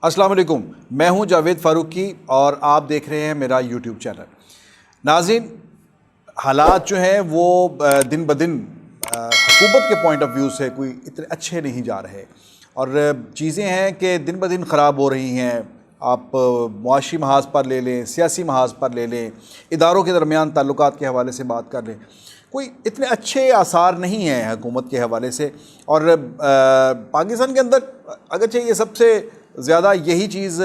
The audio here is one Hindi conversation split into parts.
अस्सलाम वालेकुम, मैं हूं जावेद फ़ारूकी और आप देख रहे हैं मेरा यूट्यूब चैनल। नाज़रीन, हालात जो हैं वो दिन ब दिन हुकूमत के पॉइंट ऑफ व्यू से कोई इतने अच्छे नहीं जा रहे और चीज़ें हैं कि दिन ब दिन ख़राब हो रही हैं। आप मुआशी महाज पर ले लें, सियासी महाज पर ले लें, इदारों के दरमियान ताल्लुकात के हवाले से बात कर लें, कोई इतने अच्छे आसार नहीं हैं हुकूमत के हवाले से। और पाकिस्तान के अंदर अगरचे ये सबसे ज़्यादा यही चीज़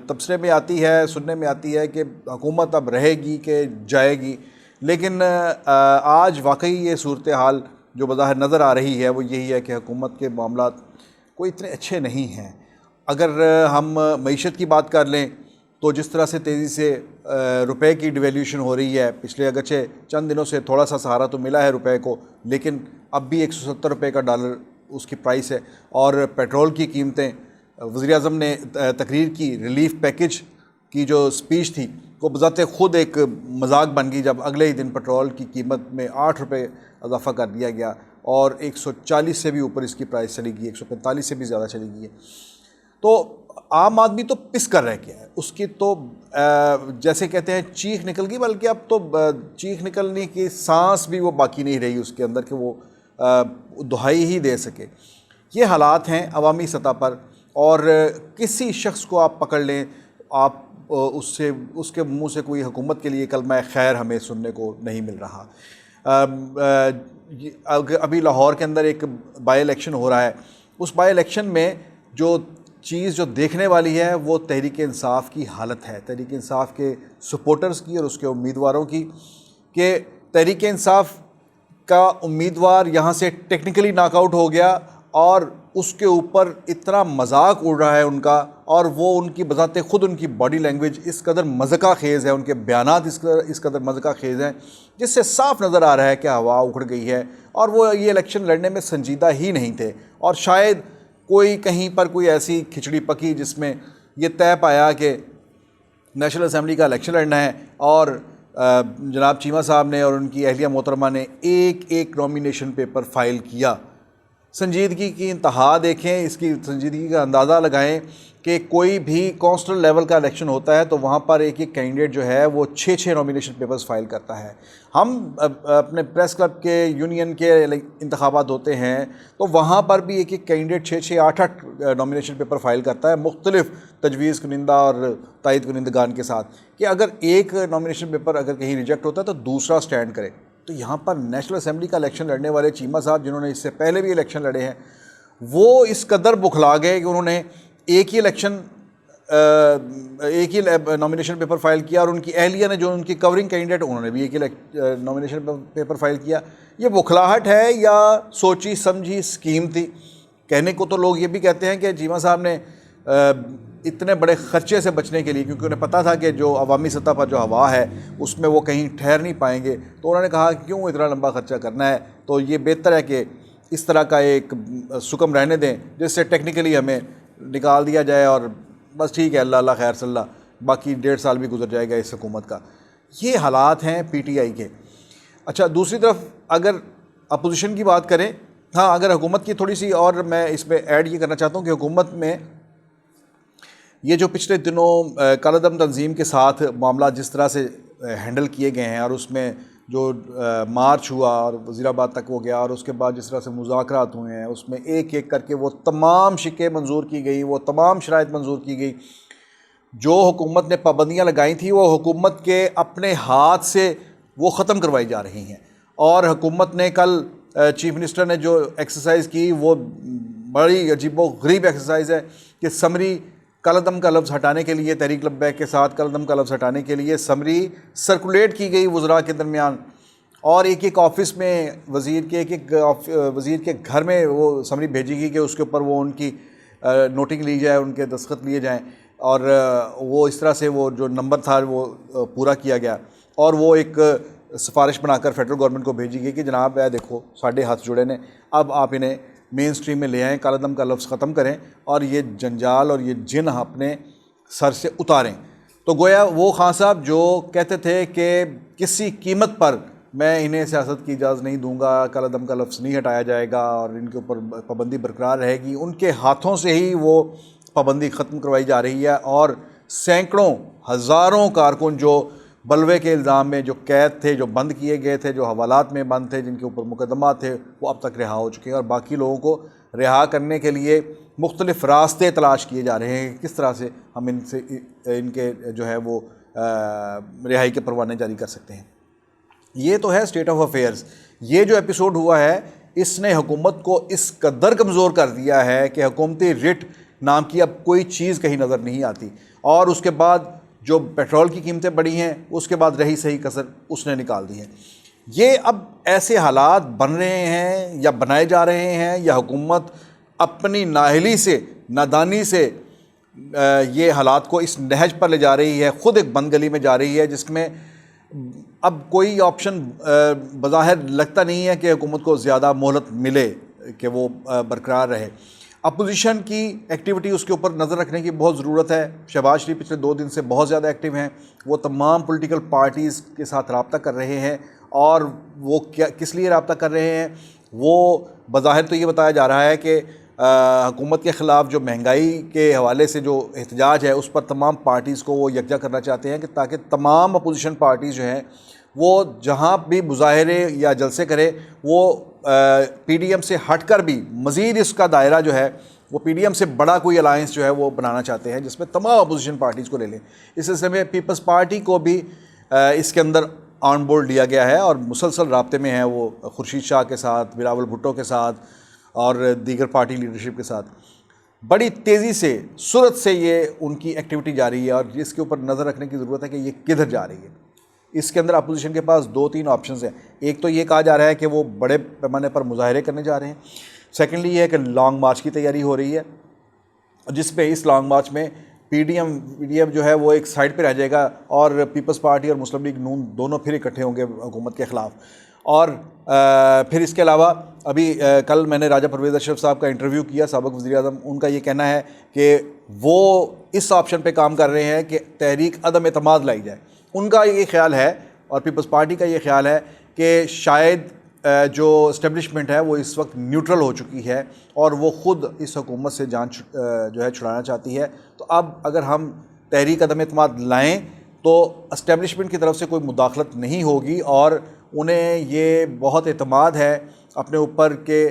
तबसरे में आती है, सुनने में आती है कि हुकूमत अब रहेगी कि जाएगी, लेकिन आज वाकई ये सूरत हाल जो बज़ाहिर नज़र आ रही है वो यही है कि हुकूमत के मामलात कोई इतने अच्छे नहीं हैं। अगर हम मईशत की बात कर लें तो जिस तरह से तेज़ी से रुपए की डिवेल्यूशन हो रही है, पिछले अगरचे चंद दिनों से थोड़ा सा सहारा तो मिला है रुपए को, लेकिन अब भी 170 रुपये का डॉलर उसकी प्राइस है। और पेट्रोल की कीमतें, वज़ीर-ए-आज़म ने तकरीर की, रिलीफ पैकेज की जो स्पीच थी वो बज़ाते ख़ुद एक मजाक बन गई जब अगले ही दिन पेट्रोल की कीमत में 8 रुपये इजाफ़ा कर दिया गया और 140 से भी ऊपर इसकी प्राइस चली गई, 145 से भी ज़्यादा चली गई है। तो आम आदमी तो पिस कर रह गया है, उसकी तो जैसे कहते हैं चीख निकल गई, बल्कि अब तो चीख निकलने की सांस भी वो बाकी नहीं रही उसके अंदर कि वो दुहाई ही दे सके। ये हालात हैं अवामी सतह पर। और किसी शख्स को आप पकड़ लें, आप उससे उसके मुंह से कोई हुकूमत के लिए कलमा खैर हमें सुनने को नहीं मिल रहा। अभी लाहौर के अंदर एक बाई इलेक्शन हो रहा है, उस बाई इलेक्शन में जो चीज़ जो देखने वाली है वो तहरीक इंसाफ की हालत है, तहरीक इंसाफ के सपोर्टर्स की और उसके उम्मीदवारों की, कि तहरीक इंसाफ का उम्मीदवार यहाँ से टेक्निकली नॉकआउट हो गया और उसके ऊपर इतना मजाक उड़ रहा है उनका, और वो उनकी बजाते ख़ुद उनकी बॉडी लैंग्वेज इस कदर मज़का खेज़ है, उनके बयानात इस कदर मज़का खेज़ हैं, जिससे साफ नज़र आ रहा है कि हवा उखड़ गई है और वो ये इलेक्शन लड़ने में संजीदा ही नहीं थे। और शायद कोई कहीं पर कोई ऐसी खिचड़ी पकी जिसमें ये तय पाया कि नेशनल असम्बली का इलेक्शन लड़ना है और जनाब चीमा साहब ने और उनकी अहलिया मोहतरमा ने एक एक नॉमिनेशन पेपर फ़ाइल किया। संजीदगी की इंतहा देखें, इसकी संजीदगी का अंदाज़ा लगाएं कि कोई भी कॉन्स्टेंट लेवल का इलेक्शन होता है तो वहाँ पर एक एक कैंडिडेट जो है वो 6-6 नॉमिनेशन पेपर्स फाइल करता है। हम अपने प्रेस क्लब के यूनियन के इंतखाबात होते हैं तो वहाँ पर भी एक एक कैंडिडेट 6-6, 8-8 नॉमिनेशन पेपर फाइल करता है, मुख्तलिफ तजवीज़ कुनिंदा और तायद कुनिंदगान के साथ, कि अगर एक नॉमिनेशन पेपर अगर कहीं रिजेक्ट होता है तो दूसरा स्टैंड करे। तो यहाँ पर नेशनल असम्बली का इलेक्शन लड़ने वाले चीमा साहब, जिन्होंने इससे पहले भी इलेक्शन लड़े हैं, वो इस कदर बुखला गए कि उन्होंने एक ही नॉमिनेशन पेपर फाइल किया और उनकी अहलिया ने, जो उनकी कवरिंग कैंडिडेट, उन्होंने भी एक ही नॉमिनेशन पेपर फाइल किया। ये बुखलाहट है या सोची समझी स्कीम थी? कहने को तो लोग ये भी कहते हैं कि चीमा साहब ने इतने बड़े ख़र्चे से बचने के लिए, क्योंकि उन्हें पता था कि जो अवामी सतह पर जो हवा है उसमें वो कहीं ठहर नहीं पाएंगे, तो उन्होंने कहा क्यों इतना लंबा ख़र्चा करना है, तो ये बेहतर है कि इस तरह का एक सुकम रहने दें जिससे टेक्निकली हमें निकाल दिया जाए और बस ठीक है, अल्लाह अल्लाह खैर सल्ला, बाकी 1.5 साल भी गुजर जाएगा इस हुकूमत का। ये हालात हैं PTI के। अच्छा, दूसरी तरफ अगर अपोजिशन की बात करें, हाँ, अगर हुकूमत की थोड़ी सी और मैं इसमें ऐड ये करना चाहता हूँ कि हुकूमत में ये जो पिछले दिनों कालादम तंजीम के साथ मामला जिस तरह से हैंडल किए गए हैं और उसमें जो मार्च हुआ और वज़ीराबाद तक हो गया और उसके बाद जिस तरह से मुज़ाकरात हुए हैं, उसमें एक एक करके वो तमाम शिकें मंजूर की गई, वो तमाम शराइत मंजूर की गई। जो हुकूमत ने पाबंदियाँ लगाई थी वो हुकूमत के अपने हाथ से वो ख़त्म करवाई जा रही हैं। और हुकूमत ने कल चीफ मिनिस्टर ने जो एक्सरसाइज़ की वो बड़ी अजीबोगरीब एक्सरसाइज़ है कि समरी कलदम का लफ्ज़ हटाने के लिए, तहरीक लब्बैक के साथ कलदम का लफ्ज़ हटाने के लिए समरी सर्कुलेट की गई वज़रा के दरमियान, और एक एक ऑफ़िस में वज़ीर के वज़ीर के घर में वो समरी भेजी गई कि उसके ऊपर वो उनकी नोटिंग ली जाए, उनके दस्तखत लिए जाएँ, और वो इस तरह से वो जो नंबर था वो पूरा किया गया और वो एक सिफारिश बनाकर फेडरल गवर्नमेंट को भेजी गई कि जनाब देखो साढ़े हाथ जुड़े ने, अब आप इन्हें मेन स्ट्रीम में ले आएँ, कालादम का लफ्ज़ ख़त्म करें और ये जंजाल और ये जिन अपने सर से उतारें। तो गोया वो खान साहब जो कहते थे कि किसी कीमत पर मैं इन्हें सियासत की इजाज़त नहीं दूंगा, कालादम का लफ्ज़ नहीं हटाया जाएगा और इनके ऊपर पाबंदी बरकरार रहेगी, उनके हाथों से ही वो पाबंदी ख़त्म करवाई जा रही है और सैकड़ों हज़ारों कारकुन जो बलवे के इल्ज़ाम में जो कैद थे, जो बंद किए गए थे, जो हवालात में बंद थे, जिनके ऊपर मुकदमा थे, वो अब तक रिहा हो चुके हैं और बाकी लोगों को रिहा करने के लिए मुख्तलिफ़ रास्ते तलाश किए जा रहे हैं कि किस तरह से हम इनके जो है वो रिहाई के परवाने जारी कर सकते हैं। ये तो है स्टेट ऑफ अफेयर्स। ये जो एपिसोड हुआ है इसने हुकूमत को इस कदर कमज़ोर कर दिया है कि हुकूमती रिट नाम की अब कोई चीज़ कहीं नज़र नहीं आती और उसके बाद जो पेट्रोल की कीमतें बढ़ी हैं उसके बाद रही सही कसर उसने निकाल दी है। ये अब ऐसे हालात बन रहे हैं या बनाए जा रहे हैं या हुकूमत अपनी नाअहली से, नादानी से ये हालात को इस नहज पर ले जा रही है, ख़ुद एक बंद गली में जा रही है जिसमें अब कोई ऑप्शन बज़ाहिर लगता नहीं है कि हुकूमत को ज़्यादा मोहलत मिले कि वो बरकरार रहे। अपोजिशन की एक्टिविटी उसके ऊपर नज़र रखने की बहुत ज़रूरत है। शहबाज शरीफ पिछले 2 दिन से बहुत ज़्यादा एक्टिव हैं। वो तमाम पॉलिटिकल पार्टीज़ के साथ रब्ता कर रहे हैं और वो किस लिए रब्ता कर रहे हैं, वो बज़ाहिर तो ये बताया जा रहा है कि हुकूमत के ख़िलाफ़ जो महंगाई के हवाले से जो एहतजाज है उस पर तमाम पार्टीज़ को वो यकजा करना चाहते हैं कि ताकि तमाम अपोजिशन पार्टीज़ जो हैं वो जहाँ भी मुज़ाहरे या जलसे करे वो PDM से हटकर भी मज़ीद इसका दायरा जो है वो PDM से बड़ा कोई अलायंस जो है वो बनाना चाहते हैं जिसमें तमाम अपोजिशन पार्टीज़ को ले लें। इस सिलसिले में पीपल्स पार्टी को भी इसके अंदर ऑन बोर्ड लिया गया है और मुसलसल राब्ते में है वो खुर्शीद शाह के साथ, बिलावल भुट्टो के साथ और दीगर पार्टी लीडरशिप के साथ। बड़ी तेज़ी से सूरत से ये उनकी एक्टिविटी जारी है और इसके ऊपर नज़र रखने की ज़रूरत है कि ये किधर जा रही है। इसके अंदर अपोजिशन के पास 2-3 ऑप्शंस हैं। एक तो ये कहा जा रहा है कि वो बड़े पैमाने पर मुजाहरे करने जा रहे हैं। सेकेंडली ये है कि लॉन्ग मार्च की तैयारी हो रही है जिस पे इस लॉन्ग मार्च में PDM जो है वो एक साइड पे रह जाएगा और पीपल्स पार्टी और मुस्लिम लीग नून दोनों फिर इकट्ठे होंगे हुकूमत के ख़िलाफ़। और फिर इसके अलावा अभी कल मैंने राजा परवेज़ अशरफ साहब का इंटरव्यू किया, साबिक़ वज़ीर-ए-आज़म। उनका ये कहना है कि वो इस ऑप्शन पे काम कर रहे हैं कि तहरीक अदम एतमाद लाई जाए। उनका ये ख्याल है और पीपल्स पार्टी का ये ख्याल है कि शायद जो इस्टेब्लिशमेंट है वो इस वक्त न्यूट्रल हो चुकी है और वो ख़ुद इस हुकूमत से जान जो है छुड़ाना चाहती है। तो अब अगर हम तहरीक अदम एतमाद लाएँ तो इस्टेब्लिशमेंट की तरफ से कोई मुदाखलत नहीं होगी और उन्हें ये बहुत एतमाद है अपने ऊपर के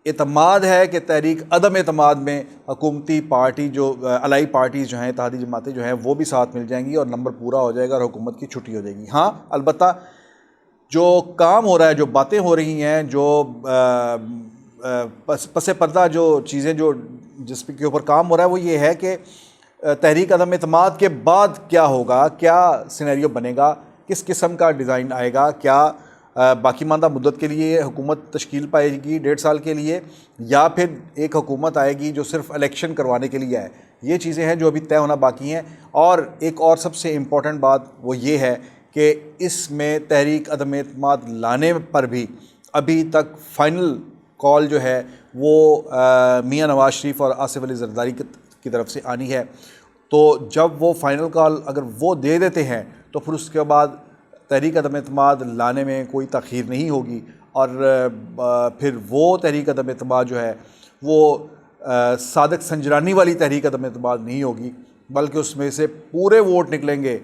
एतमाद है कि तहरीक अदम एतमाद में हुकूमती पार्टी जो अलाई पार्टीज़ जो हैं, इत्तेहादी जमातें जो हैं वो भी साथ मिल जाएंगी और नंबर पूरा हो जाएगा और हुकूमत की छुट्टी हो जाएगी। हाँ, अलबत्ता जो काम हो रहा है, जो बातें हो रही हैं, जो पसे पर्दा जो चीज़ें जो जिसके ऊपर काम हो रहा है वो ये है कि तहरीक अदम एतमाद के बाद क्या होगा, क्या सिनेरियो बनेगा, किस किस्म का डिज़ाइन आएगा, क्या बाकी मानदा मुद्दत के लिए हुकूमत तश्कील पाएगी 1.5 साल के लिए या फिर एक हुकूमत आएगी जो सिर्फ इलेक्शन करवाने के लिए आए। ये चीज़ें हैं जो अभी तय होना बाकी हैं। और एक और सबसे इम्पॉर्टेंट बात वो ये है कि इसमें तहरीक अदम एतमाद लाने पर भी अभी तक फ़ाइनल कॉल जो है वो मियां नवाज़ शरीफ और आसिफ अली ज़रदारी की तरफ से आनी है। तो जब वो फ़ाइनल कॉल अगर वो दे देते हैं तो फिर उसके बाद तहरीक अदम एतमाद लाने में कोई तख़ीर नहीं होगी और फिर वो तहरीक अदम एतमाद जो है वो सादिक संजरानी वाली तहरीक अदम एतमाद नहीं होगी बल्कि उसमें से पूरे वोट निकलेंगे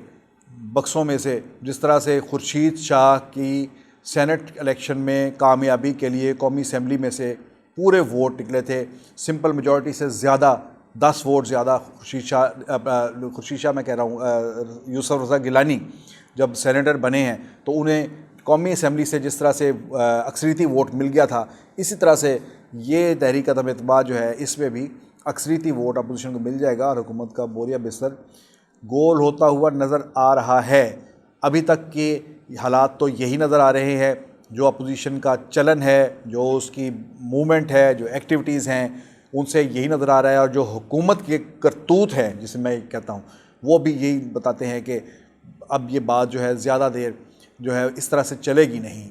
बक्सों में से, जिस तरह से खुर्शीद शाह की सेनेट इलेक्शन में कामयाबी के लिए कौमी असम्बली में से पूरे वोट निकले थे। सिंपल मेजॉरिटी से ज़्यादा 10 वोट ज़्यादा खुर्शीद शाह मैं कह रहा हूँ यूसुफ रज़ा गिलानी जब सेनेटर बने हैं तो उन्हें कौमी असम्बली से जिस तरह से अक्सरीती वोट मिल गया था, इसी तरह से ये तहरीक अदम एतमाद जो है इसमें भी अक्सरीती वोट अपोजिशन को मिल जाएगा और हुकूमत का बोरिया बिस्तर गोल होता हुआ नज़र आ रहा है। अभी तक के हालात तो यही नज़र आ रहे हैं। जो अपोजिशन का चलन है, जो उसकी मूवमेंट है, जो एक्टिविटीज़ हैं, उनसे यही नज़र आ रहा है और जो हुकूमत के करतूत हैं जिसे मैं कहता हूँ वो भी यही बताते हैं कि अब ये बात जो है ज़्यादा देर जो है इस तरह से चलेगी नहीं।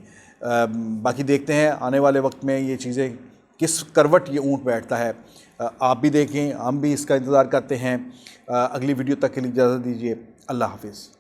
बाकी देखते हैं आने वाले वक्त में ये चीज़ें किस करवट ये ऊँट बैठता है। आप भी देखें, हम भी इसका इंतज़ार करते हैं। अगली वीडियो तक के लिए इजाज़त दीजिए। अल्लाह हाफ़िज़।